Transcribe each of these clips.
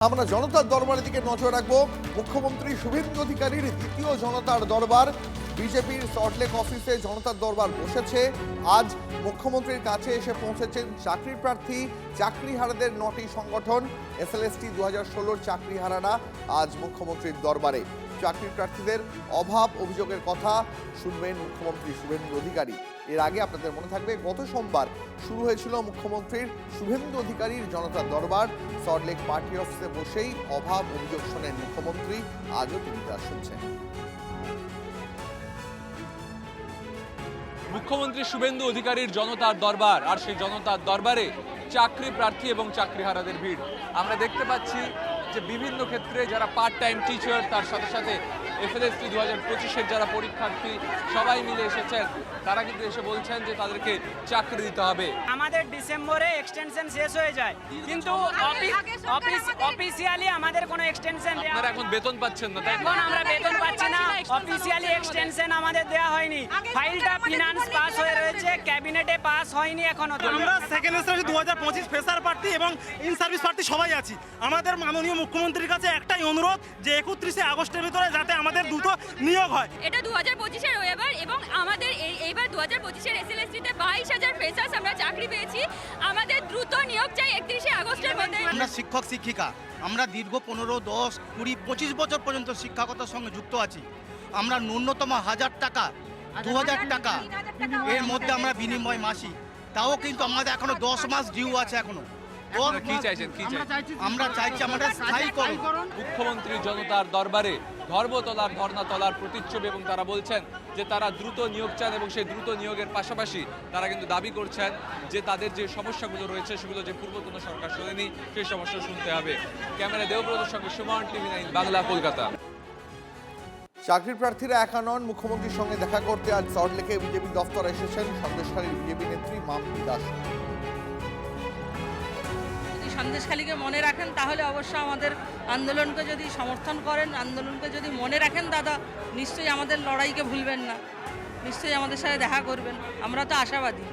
আমরা জনতার দরবারের দিকে নজর রাখবো। মুখ্যমন্ত্রী শুভেন্দু অধিকারীর দ্বিতীয় জনতার দরবার বিজেপির সল্টলেক অফিসে জনতার দরবার বসেছে। আজ মুখ্যমন্ত্রীর কাছে এসে পৌঁছেছেন চাকরির প্রার্থী চাকরিহারাদের 9টি সংগঠন। এসএলএসটি 2016 চাকরিহারারা আজ মুখ্যমন্ত্রীর দরবারে চাকরির প্রার্থীদের অভাব অভিযোগের কথা শুনবেন মুখ্যমন্ত্রী শুভেন্দু অধিকারী। এর আগে আপনাদের মনে থাকবে গত সোমবার শুরু হয়েছিল মুখ্যমন্ত্রীর শুভেন্দু অধিকারীর জনতার দরবার। সল্টলেক পার্টি অফিসে বসেই অভাব অভিযোগ শোনেন মুখ্যমন্ত্রী। আজও তিনি তা শুনছেন। মুখ্যমন্ত্রী শুভেন্দু অধিকারীর জনতার দরবার, আর সেই জনতার দরবারে চাকরি প্রার্থী এবং চাকরিহারাদের ভিড় আমরা দেখতে পাচ্ছি। যে বিভিন্ন ক্ষেত্রে যারা পার্ট টাইম টিচার, তার সাথে সাথে এসএলএসটি 2025-এর যারা পরীক্ষার্থী সবাই মিলে এসেছেন, তারা কিন্তু এসে বলছেন যে তাদেরকে চাকরি দিতে হবে। আমাদের ডিসেম্বরে এক্সটেনশন শেষ হয়ে যায়, কিন্তু অফিসিয়ালি আমাদের কোনো এক্সটেনশন আপনারা এখন বেতন পাচ্ছেন না, তাই এখন আমরা বেতন পাচ্ছি না। অফিসিয়ালি এক্সটেনশন আমাদের দেওয়া হয়নি। ফাইলটা ফিনান্স পাস হয়ে রয়েছে, ক্যাবিনেটে পাস হয়নি এখনো। আমরা সেকেন্ড সেমিস্টারে 2025 ফ্রেশার প্রার্থী এবং ইন সার্ভিস প্রার্থী সবাই আছি। আমাদের মাননীয় মুখ্যমন্ত্রীর কাছে একটাই অনুরোধ যে 31 আগস্টের ভিতরে যাতে আমাদের দ্রুত নিয়োগ হয়। এটা 2025-এর ওয়েবার এবং আমাদের এইবার 2025-এর এসএলএসটিতে 22,000 ফ্রেশার্স আমরা চাকরি পেয়েছি। আমাদের দ্রুত নিয়োগ চাই 31 আগস্টের মধ্যে। আমরা শিক্ষক শিক্ষিকা, আমরা দীর্ঘ 15, 10, 20, 25 বছর পর্যন্ত শিক্ষকতার সঙ্গে যুক্ত আছি। আমরা ন্যূনতম 1000 টাকা, 2000 টাকা এর মধ্যে আমরা বিনিময় মাসি, তাও কিন্তু আমাদের এখনো 10 মাস ডিউ আছে। এখনো কি চাইছেন? আমরা চাইছি আমাদের স্থায়ীকরণ। মুখ্যমন্ত্রী জনতার দরবারে ধর্মতলার ধর্ণা তলার প্রতিচ্ছবি, এবং তারা বলছেন যে তারা দ্রুত নিয়োগ চান এবং সেই দ্রুত নিয়োগের পাশাপাশি তারা কিন্তু দাবি করছেন যে তাদের যে সমস্যাগুলো রয়েছে সেগুলো যে পূর্বতন সরকার শোনেনি, সেই সমস্যা শুনতে হবে। ক্যামেরা দেবব্রতর সঙ্গে সুমন, TV9 বাংলা, কলকাতা। চাকরির প্রার্থীরা একা নন। মুখ্যমন্ত্রীর সঙ্গে দেখা করতে আজ সল্টলেকে বিজেপি দফতরে এসেছেন সন্দেশখালীর বিজেপি নেত্রী মাম্পি দাস। সন্দেশখালীকে মনে রাখেন তাহলে অবশ্য আমাদের আন্দোলনকে যদি সমর্থন করেন, আন্দোলনকে যদি মনে রাখেন দাদা, নিশ্চয়ই আমাদের লড়াইকে ভুলবেন না, নিশ্চয়ই আমাদের সাথে দেখা করবেন। আমরা তো আশাবাদী।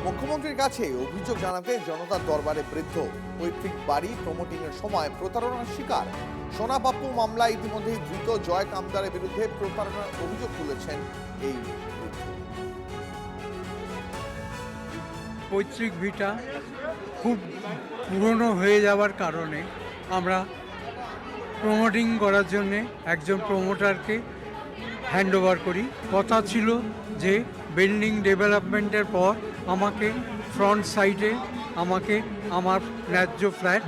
মুখ্যমন্ত্রীর কাছে অভিযোগ জানাতে জনতার দরবারে বৃদ্ধ পৈতৃক বাড়ি প্রমোটিং এর সময় প্রতারণার শিকার সোনা পাপ্পু মামলায় ইতিমধ্যেই ধৃত জয় কামদারের বিরুদ্ধে প্রতারণার অভিযোগ তুলেছেন এই বৃদ্ধ। পৈতৃক ভিটা খুব পুরনো হয়ে যাওয়ার কারণে আমরা প্রমোটিং করার জন্যে একজন প্রমোটারকে হ্যান্ডওভার করি। কথা ছিল যে বিল্ডিং ডেভেলপমেন্টের পর আমাকে ফ্রন্ট সাইডে আমাকে আমার ন্যায্য ফ্ল্যাট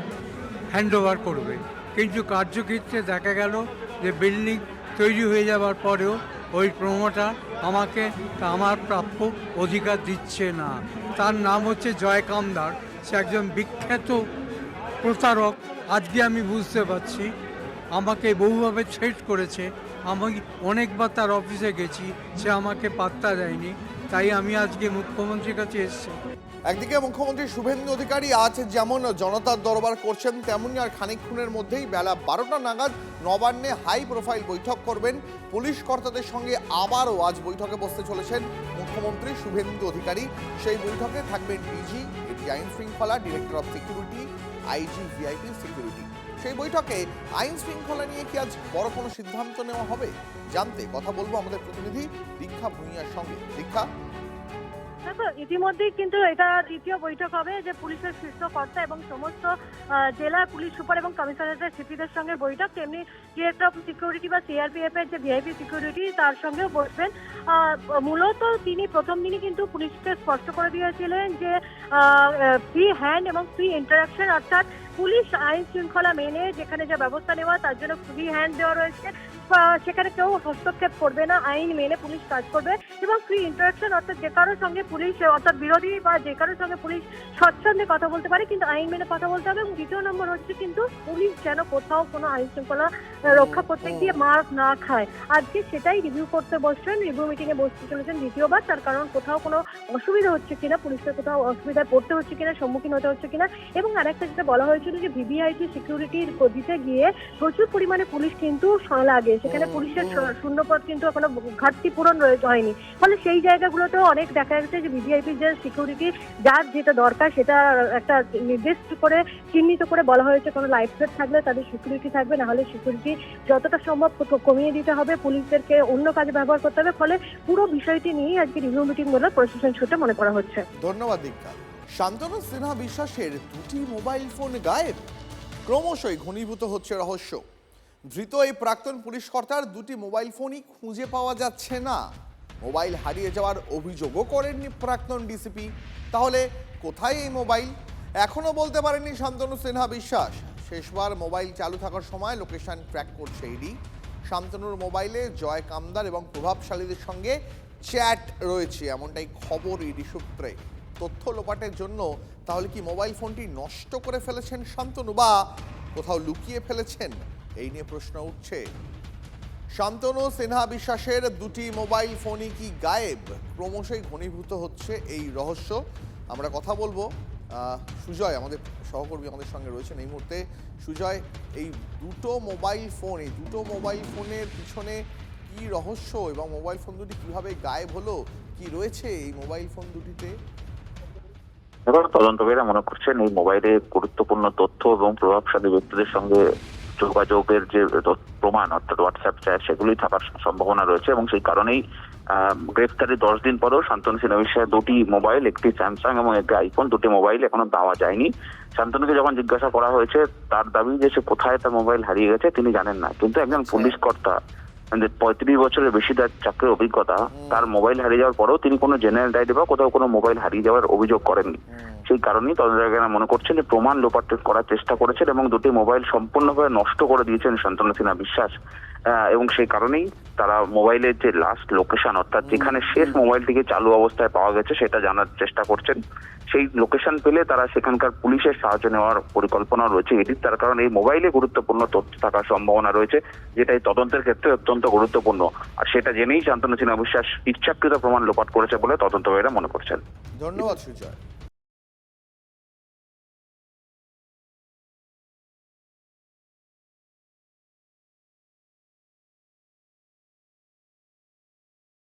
হ্যান্ডওভার করবে, কিন্তু কার্যক্ষেত্রে দেখা গেল যে বিল্ডিং তৈরি হয়ে যাওয়ার পরেও ওই প্রমোটার আমাকে আমার প্রাপ্য অধিকার দিচ্ছে না। তার নাম হচ্ছে জয় কামদার, সে একজন বিখ্যাত প্রতারক। আজকে আমি বুঝতে পারছি আমাকে বহুভাবে থ্রেট করেছে। আমি অনেকবার তার অফিসে গেছি, সে আমাকে পাত্তা দেয়নি। তাই আমি আজকে মুখ্যমন্ত্রীর কাছে এসেছি। একদিকে মুখ্যমন্ত্রী শুভেন্দু অধিকারী আজ যেমন জনতার দরবার করছেন, তেমনি আর খানিকক্ষণের মধ্যেই বেলা 12টা নাগাদ নবান্নে হাই প্রোফাইল বৈঠক করবেন। পুলিশ কর্তাদের সঙ্গে আবারও আজ বৈঠকে বসতে চলেছেন মুখ্যমন্ত্রী শুভেন্দু অধিকারী। সেই বৈঠকে থাকবেন ডিজি, এটি আইন শৃঙ্খলা, director of security, IG VIP security. সেই বৈঠকে আইন শৃঙ্খলা নিয়ে কি আজ বড় কোনো সিদ্ধান্ত নেওয়া হবে? জানতে কথা বলবো আমাদের প্রতিনিধি দীক্ষা ভূঁইয়ার সঙ্গে। দীক্ষা, দেখো, ইতিমধ্যেই কিন্তু এটা দ্বিতীয় বৈঠক হবে যে পুলিশের শীর্ষ কর্তা এবং সমস্ত জেলা পুলিশ সুপার এবং কমিশনারেটের সিপিদের সঙ্গে বৈঠক। তেমনি ডিরেক্টর অফ সিকিউরিটি বা সিআরপিএফ এর যে ভিআইপি সিকিউরিটি, তার সঙ্গেও বসবেন। মূলত তিনি প্রথম দিনই কিন্তু পুলিশকে স্পষ্ট করে দিয়েছিলেন যে ফ্রি হ্যান্ড এবং ফ্রি ইন্টারাকশন, অর্থাৎ পুলিশ আইন শৃঙ্খলা মেনে যেখানে যা ব্যবস্থা নেওয়া তার জন্য ফ্রি হ্যান্ড দেওয়া রয়েছে, সেখানে কেউ হস্তক্ষেপ করবে না, আইন মেনে পুলিশ কাজ করবে। এবং ফ্রি ইন্টারাকশন অর্থাৎ যে কারোর সঙ্গে পুলিশ, অর্থাৎ বিরোধী বা যে কারোর সঙ্গে পুলিশ স্বচ্ছন্দে কথা বলতে পারে, কিন্তু আইন মেনে কথা বলতে হবে। এবং দ্বিতীয় নম্বর হচ্ছে কিন্তু পুলিশ যেন কোথাও কোনো আইন শৃঙ্খলা রক্ষা করতে গিয়ে মার না খায়। আজকে সেটাই রিভিউ করতে বসছেন, রিভিউ মিটিংয়ে বসতে চলেছেন দ্বিতীয়বার। তার কারণ কোথাও কোনো অসুবিধা হচ্ছে কিনা, পুলিশকে কোথাও অসুবিধায় পড়তে হচ্ছে কিনা, সম্মুখীন হতে হচ্ছে কিনা। এবং আরেকটা যেটা বলা হয়েছিল যে ভিভিআইপি সিকিউরিটি দিতে গিয়ে প্রচুর পরিমাণে পুলিশ কিন্তু লাগে, সেখানে পুলিশের শূন্যপদ কিন্তু এখনো ঘাটতি পূরণ হয়নি। ফলে সেই জায়গাগুলোতেও অনেক দেখা যাচ্ছে যে ভিভিআইপি যে সিকিউরিটি যার যেটা দরকার সেটা একটা নির্দিষ্ট করে চিহ্নিত করে বলা হয়েছে, কোনো লাইফ থ্রেট থাকলে তাদের সিকিউরিটি থাকবে, না হলে সিকিউরিটি যতটা সম্ভব কমিয়ে দিতে হবে, পুলিশদেরকে অন্য কাজে ব্যবহার করতে হবে। ফলে পুরো বিষয়টি নিয়ে আজকে রিভিউ মিটিং বলে প্রশাসন সূত্রে মনে করা হচ্ছে। ধন্যবাদ দীপিকা। শান্তনু সিনহা বিশ্বাসের দুটি মোবাইল ফোন গায়েব, ক্রমশই ঘনীভূত হচ্ছে রহস্য। ধৃত এই প্রাক্তন পুলিশ কর্তার দুটি মোবাইল ফোনই খুঁজে পাওয়া যাচ্ছে না। মোবাইল হারিয়ে যাওয়ার অভিযোগও করেননি প্রাক্তন ডিসিপি। তাহলে কোথায় এই মোবাইল? এখনো বলতে পারেননি শান্তনু সিনহা বিশ্বাস। শেষবার মোবাইল চালু থাকার সময় লোকেশন ট্র্যাক করছে ইডি। শান্তনুর মোবাইলে জয় কামদার এবং প্রভাবশালীদের সঙ্গে চ্যাট রয়েছে, এমনটাই খবর ইডি সূত্রে। তথ্য লোপাটের জন্য তাহলে কি মোবাইল ফোনটি নষ্ট করে ফেলেছেন শান্তনু, বা কোথাও লুকিয়ে ফেলেছেন? এই নিয়ে প্রশ্ন উঠছে। শান্তনু সিনহা বিশ্বাসের দুটি মোবাইল ফোনই কি গায়েব? ক্রমশই ঘনীভূত হচ্ছে এই রহস্য। আমরা কথা বলবো সুজয়, আমাদের সহকর্মী আমাদের সঙ্গে রয়েছেন এই মুহূর্তে। সুজয়, এই দুটো মোবাইল ফোনের পিছনে কি রহস্য এবং মোবাইল ফোন দুটি কিভাবে গায়েব হলো, কি রয়েছে এই মোবাইল ফোন দুটিতে? এবার তদন্তকারীরা মনে করছেন এই মোবাইলে গুরুত্বপূর্ণ তথ্য এবং প্রভাবশালী ব্যক্তিদের সঙ্গে যোগাযোগের যে প্রমাণ অর্থাৎ হোয়াটসঅ্যাপ চ্যাট সেগুলি থাকার সম্ভাবনা রয়েছে, এবং সেই কারণেই গ্রেফতারি 10 দিন পরেও শান্তনু সিনহা বিশ্বাসের দুটি মোবাইল, একটি স্যামসাং এবং একটি আইফোন, দুটি মোবাইল এখনো পাওয়া যায়নি। শান্তনুকে যখন জিজ্ঞাসা করা হয়েছে তার দাবি যে সে কোথায় তার মোবাইল হারিয়ে গেছে তিনি জানেন না, কিন্তু একজন পুলিশ কর্তা 35 বছরের বেশি তার চাকরির অভিজ্ঞতা, তার মোবাইল হারিয়ে যাওয়ার পরেও তিনি কোনো জেনারেল ডায়েরি বা কোথাও কোনো মোবাইল হারিয়ে যাওয়ার অভিযোগ করেননি। সেই কারণেই তদন্তকারীরা মনে করছেন যে প্রমাণ লোপাট করার চেষ্টা করেছেন এবং দুটি মোবাইল সম্পূর্ণভাবে নষ্ট করে দিয়েছেন শান্তনু সিনহা বিশ্বাস। এবং সেই কারণেই তারা মোবাইলের যে লাস্ট লোকেশন অর্থাৎ যেখানে শেষ মোবাইলটিকে চালু অবস্থায় পাওয়া গেছে সেটা জানার চেষ্টা করছেন। সেই লোকেশন পেলে তারা সেখানকার পুলিশের সাহায্য নেওয়ার পরিকল্পনা রয়েছে এটির, তার কারণ এই মোবাইলে গুরুত্বপূর্ণ তথ্য থাকার সম্ভাবনা রয়েছে, যেটা এই তদন্তের ক্ষেত্রে অত্যন্ত গুরুত্বপূর্ণ। আর সেটা জেনেই শান্তনু সিনহা বিশ্বাস ইচ্ছাকৃত প্রমাণ লোপাট করেছে বলে তদন্তকারীরা মনে করছেন। ধন্যবাদ সুজয়।